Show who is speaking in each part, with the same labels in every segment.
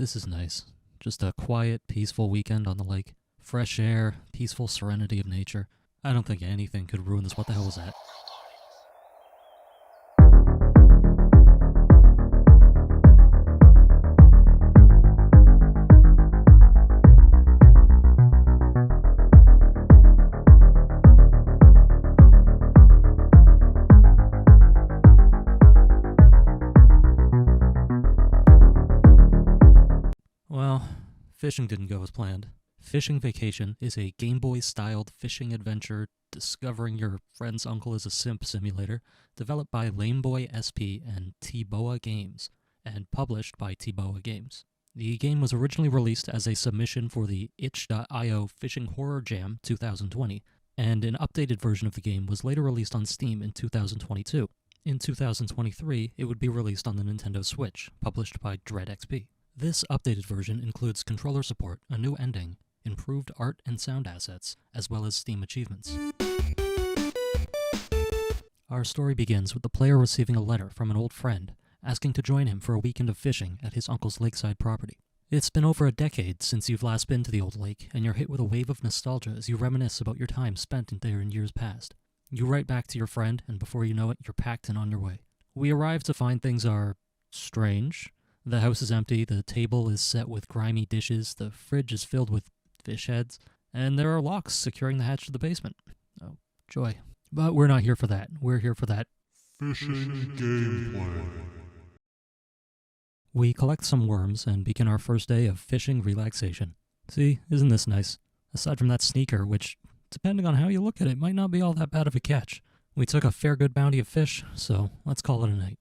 Speaker 1: This is nice. Just a quiet, peaceful weekend on the lake. Fresh air, peaceful serenity of nature. I don't think anything could ruin this. What the hell was that? Well, fishing didn't go as planned. Fishing Vacation is a Game Boy-styled fishing adventure discovering your friend's uncle is a simp simulator, developed by Lameboy SP and T-Boa Games, and published by T-Boa Games. The game was originally released as a submission for the itch.io Fishing Horror Jam 2020, and an updated version of the game was later released on Steam in 2022. In 2023, it would be released on the Nintendo Switch, published by Dread XP. This updated version includes controller support, a new ending, improved art and sound assets, as well as Steam achievements. Our story begins with the player receiving a letter from an old friend, asking to join him for a weekend of fishing at his uncle's lakeside property. It's been over a decade since you've last been to the old lake, and you're hit with a wave of nostalgia as you reminisce about your time spent there in years past. You write back to your friend, and before you know it, you're packed and on your way. We arrive to find things are strange. The house is empty, the table is set with grimy dishes, the fridge is filled with fish heads, and there are locks securing the hatch to the basement. Oh, joy. But we're not here for that. We're here for that
Speaker 2: Fishing gameplay.
Speaker 1: We collect some worms and begin our first day of fishing relaxation. See, isn't this nice? Aside from that sneaker, which, depending on how you look at it, might not be all that bad of a catch. We took a fair good bounty of fish, so let's call it a night.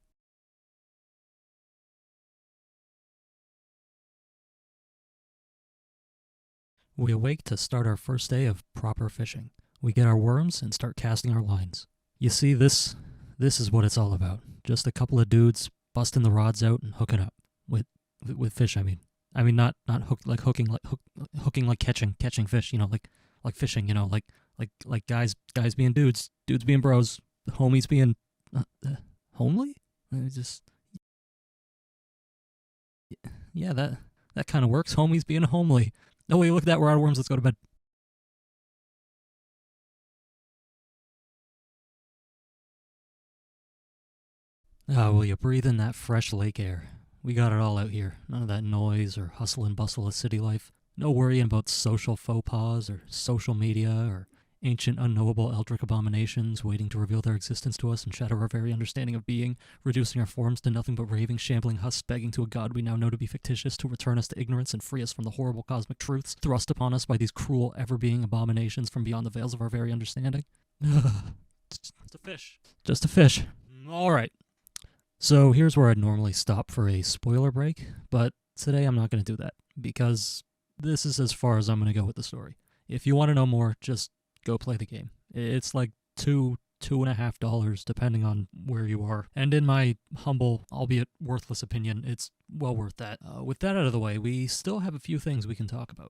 Speaker 1: We awake to start our first day of proper fishing. We get our worms and start casting our lines. You see, this is what it's all about. Just a couple of dudes busting the rods out and hooking up with fish. I mean not hook like hooking like catching fish. You know, like fishing. You know, like guys being dudes being bros, homies being homely. Yeah, that kind of works. Homies being homely. Oh wait, look at that, we're out of worms, let's go to bed. Ah, will you breathe in that fresh lake air? We got it all out here. None of that noise or hustle and bustle of city life. No worrying about social faux pas or social media or ancient unknowable eldritch abominations waiting to reveal their existence to us and shatter our very understanding of being, reducing our forms to nothing but raving, shambling husks begging to a god we now know to be fictitious to return us to ignorance and free us from the horrible cosmic truths thrust upon us by these cruel, ever-being abominations from beyond the veils of our very understanding. Just a fish. Just a fish. All right. So here's where I'd normally stop for a spoiler break, but today I'm not going to do that because this is as far as I'm going to go with the story. If you want to know more, just go play the game. It's like $2.50 depending on where you are. And in my humble, albeit worthless opinion, it's well worth that. With that out of the way, we still have a few things we can talk about.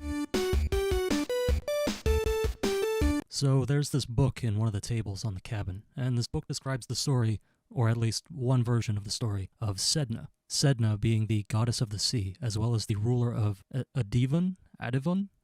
Speaker 1: So there's this book in one of the tables on the cabin, and this book describes the story, or at least one version of the story, of Sedna. Sedna being the goddess of the sea, as well as the ruler of Adivon,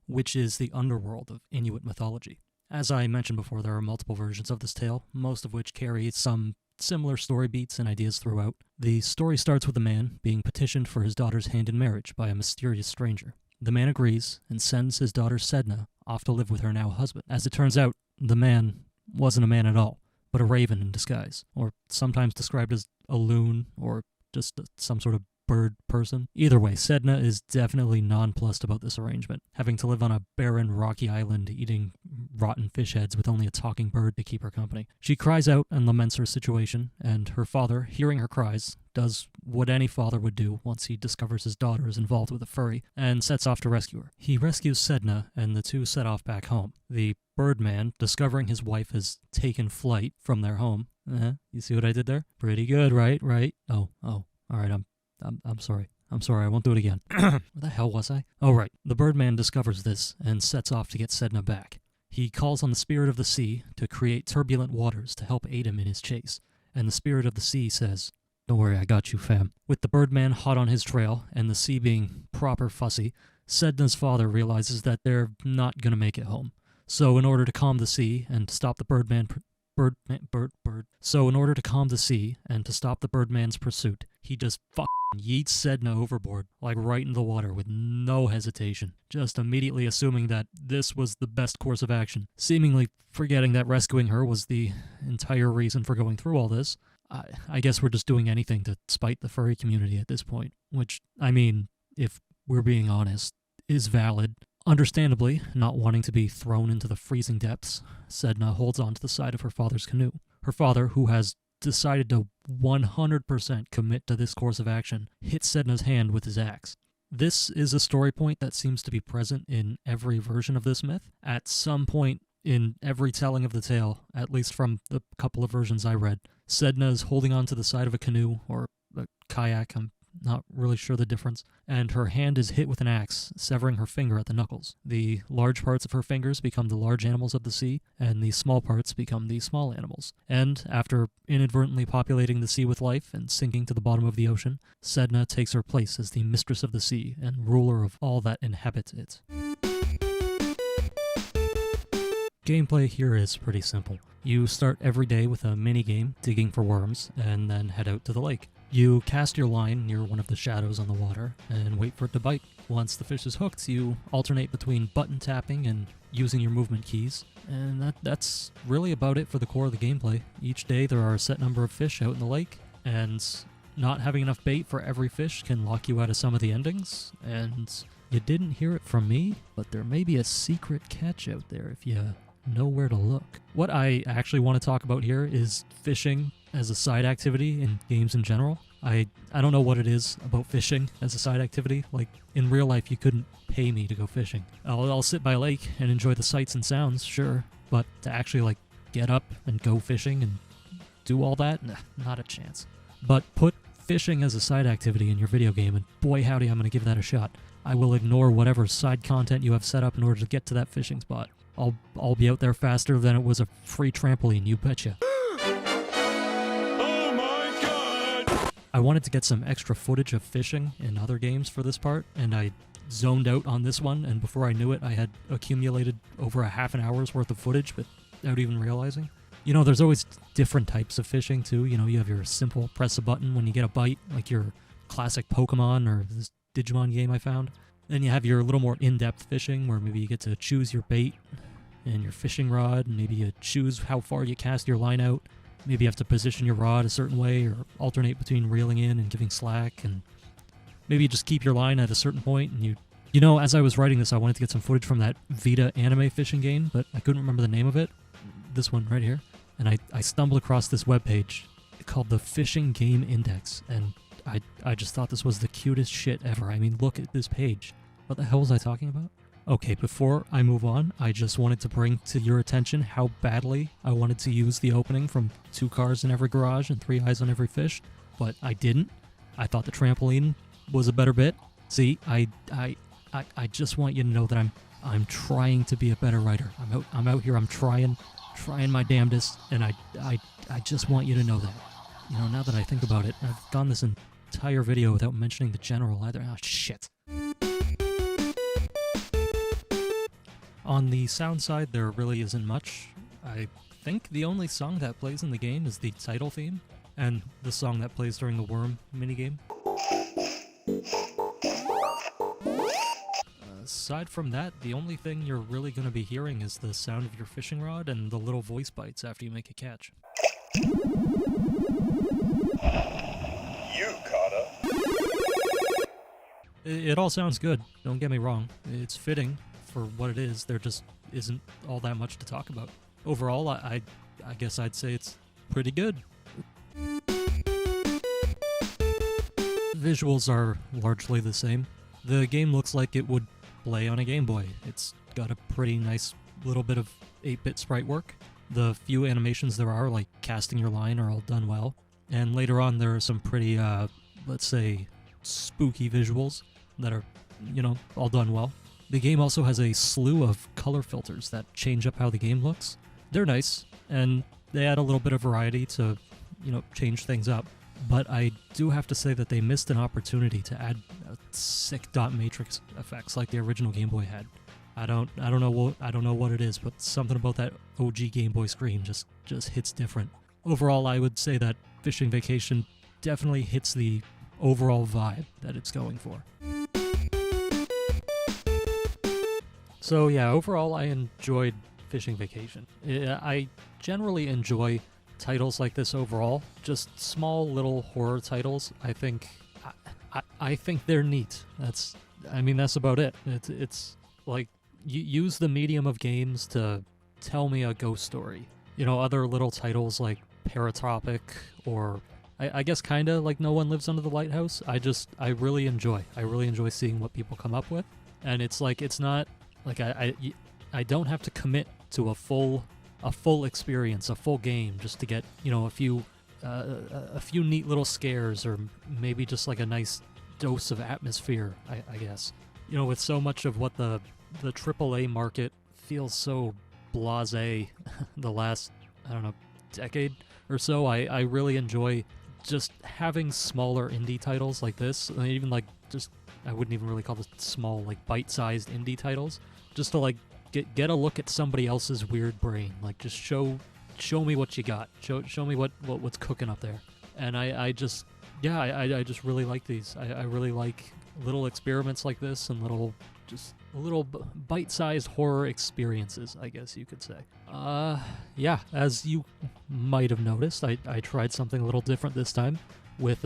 Speaker 1: which is the underworld of Inuit mythology. As I mentioned before, there are multiple versions of this tale, most of which carry some similar story beats and ideas throughout. The story starts with a man being petitioned for his daughter's hand in marriage by a mysterious stranger. The man agrees and sends his daughter Sedna off to live with her now husband. As it turns out, the man wasn't a man at all, but a raven in disguise, or sometimes described as a loon, or just some sort of bird person. Either way, Sedna is definitely nonplussed about this arrangement, having to live on a barren, rocky island eating rotten fish heads with only a talking bird to keep her company. She cries out and laments her situation, and her father, hearing her cries, does what any father would do once he discovers his daughter is involved with a furry, and sets off to rescue her. He rescues Sedna, and the two set off back home. The Birdman, discovering his wife has taken flight from their home. You see what I did there? Pretty good, right? Oh, all right, I'm sorry. I won't do it again. Where the hell was I? Oh, right. The Birdman discovers this and sets off to get Sedna back. He calls on the spirit of the sea to create turbulent waters to help aid him in his chase. And the spirit of the sea says, Don't worry, I got you, fam. With the Birdman hot on his trail and the sea being proper fussy, Sedna's father realizes that they're not gonna make it home. So in order to calm the sea and to stop the So in order to calm the sea and to stop the Birdman's pursuit, he just fucking yeets Sedna overboard, like right in the water with no hesitation, just immediately assuming that this was the best course of action, seemingly forgetting that rescuing her was the entire reason for going through all this. I guess we're just doing anything to spite the furry community at this point, which, I mean, if we're being honest, is valid. Understandably, not wanting to be thrown into the freezing depths, Sedna holds on to the side of her father's canoe. Her father, who has decided to 100% commit to this course of action, hits Sedna's hand with his axe. This is a story point that seems to be present in every version of this myth. At some point in every telling of the tale, at least from the couple of versions I read, Sedna is holding on to the side of a canoe, or a kayak, I'm not really sure the difference, and her hand is hit with an axe, severing her finger at the knuckles. The large parts of her fingers become the large animals of the sea, and the small parts become the small animals. And after inadvertently populating the sea with life and sinking to the bottom of the ocean, Sedna takes her place as the mistress of the sea and ruler of all that inhabits it. Gameplay here is pretty simple. You start every day with a mini-game digging for worms, and then head out to the lake. You cast your line near one of the shadows on the water and wait for it to bite. Once the fish is hooked, you alternate between button tapping and using your movement keys. And that's really about it for the core of the gameplay. Each day there are a set number of fish out in the lake, and not having enough bait for every fish can lock you out of some of the endings. And you didn't hear it from me, but there may be a secret catch out there if you know where to look. What I actually want to talk about here is fishing as a side activity in games in general. I don't know what it is about fishing as a side activity. Like, in real life, you couldn't pay me to go fishing. I'll sit by a lake and enjoy the sights and sounds, sure, but to actually, like, get up and go fishing and do all that? Nah, not a chance. But put fishing as a side activity in your video game, and boy howdy, I'm going to give that a shot. I will ignore whatever side content you have set up in order to get to that fishing spot. I'll be out there faster than it was a free trampoline, you betcha. I wanted to get some extra footage of fishing in other games for this part, and I zoned out on this one, and before I knew it, I had accumulated over a half an hour's worth of footage without even realizing. You know, there's always different types of fishing, too. You know, you have your simple press a button when you get a bite, like your classic Pokemon or this Digimon game I found. Then you have your little more in-depth fishing, where maybe you get to choose your bait and your fishing rod, and maybe you choose how far you cast your line out. Maybe you have to position your rod a certain way or alternate between reeling in and giving slack, and maybe you just keep your line at a certain point, and you know, as I was writing this, I wanted to get some footage from that Vita anime fishing game, but I couldn't remember the name of it. This one right here. And I stumbled across this webpage called the Fishing Game Index, and I just thought this was the cutest shit ever. I mean, look at this page. What the hell was I talking about? Okay, before I move on, I just wanted to bring to your attention how badly I wanted to use the opening from 2 cars in every garage and 3 eyes on every fish, but I didn't. I thought the trampoline was a better bit. See, I just want you to know that I'm trying to be a better writer. I'm out here, I'm trying my damnedest, and I just want you to know that. You know, now that I think about it, I've gone this entire video without mentioning the general either. Oh, shit. On the sound side, there really isn't much. I think the only song that plays in the game is the title theme, and the song that plays during the worm minigame. Aside from that, the only thing you're really going to be hearing is the sound of your fishing rod and the little voice bites after you make a catch.
Speaker 3: You caught up.
Speaker 1: It all sounds good, don't get me wrong. It's fitting for what it is. There just isn't all that much to talk about. Overall, I guess I'd say it's pretty good. Visuals are largely the same. The game looks like it would play on a Game Boy. It's got a pretty nice little bit of 8-bit sprite work. The few animations there are, like casting your line, are all done well. And later on there are some pretty, let's say, spooky visuals that are, you know, all done well. The game also has a slew of color filters that change up how the game looks. They're nice, and they add a little bit of variety to, you know, change things up. but I do have to say that they missed an opportunity to add sick dot matrix effects like the original Game Boy had. I don't know what it is, but something about that OG Game Boy screen just hits different. Overall, I would say that Fishing Vacation definitely hits the overall vibe that it's going for. So yeah, overall I enjoyed Fishing Vacation. I generally enjoy titles like this overall, just small little horror titles. I think they're neat. That's about it. It's like you use the medium of games to tell me a ghost story. Other little titles like Paratropic or I guess kind of like No One Lives Under the Lighthouse. I really enjoy seeing what people come up with, and it's not like I don't have to commit to a full experience, a full game, just to get a few neat little scares or maybe just like a nice dose of atmosphere. I guess with so much of what the AAA market feels so blasé the last decade or so. I really enjoy just having smaller indie titles like this, and even like just I wouldn't even really call this small, like bite-sized indie titles, just to like get a look at somebody else's weird brain. Like just show me what you got. Show me what's cooking up there. And I just really like these. I really like little experiments like this and little bite-sized horror experiences, I guess you could say. Yeah, as you might have noticed, I tried something a little different this time with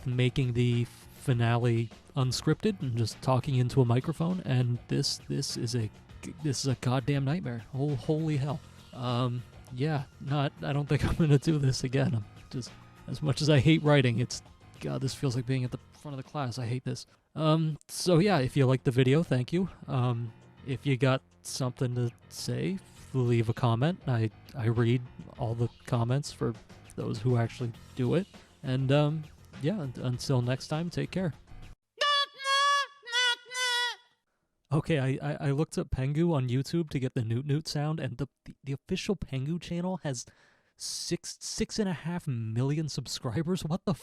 Speaker 1: making the finale unscripted and just talking into a microphone, and this is a goddamn nightmare. Holy hell. Yeah, I don't think I'm gonna do this again. I'm just, as much as I hate writing, God, this feels like being at the front of the class. I hate this. So yeah, if you liked the video, thank you. If you got something to say, leave a comment. I read all the comments for those who actually do it. And yeah, until next time, take care. Okay, I looked up Pengu on YouTube to get the Newt Newt sound, and the official Pengu channel has 6.5 million subscribers. What the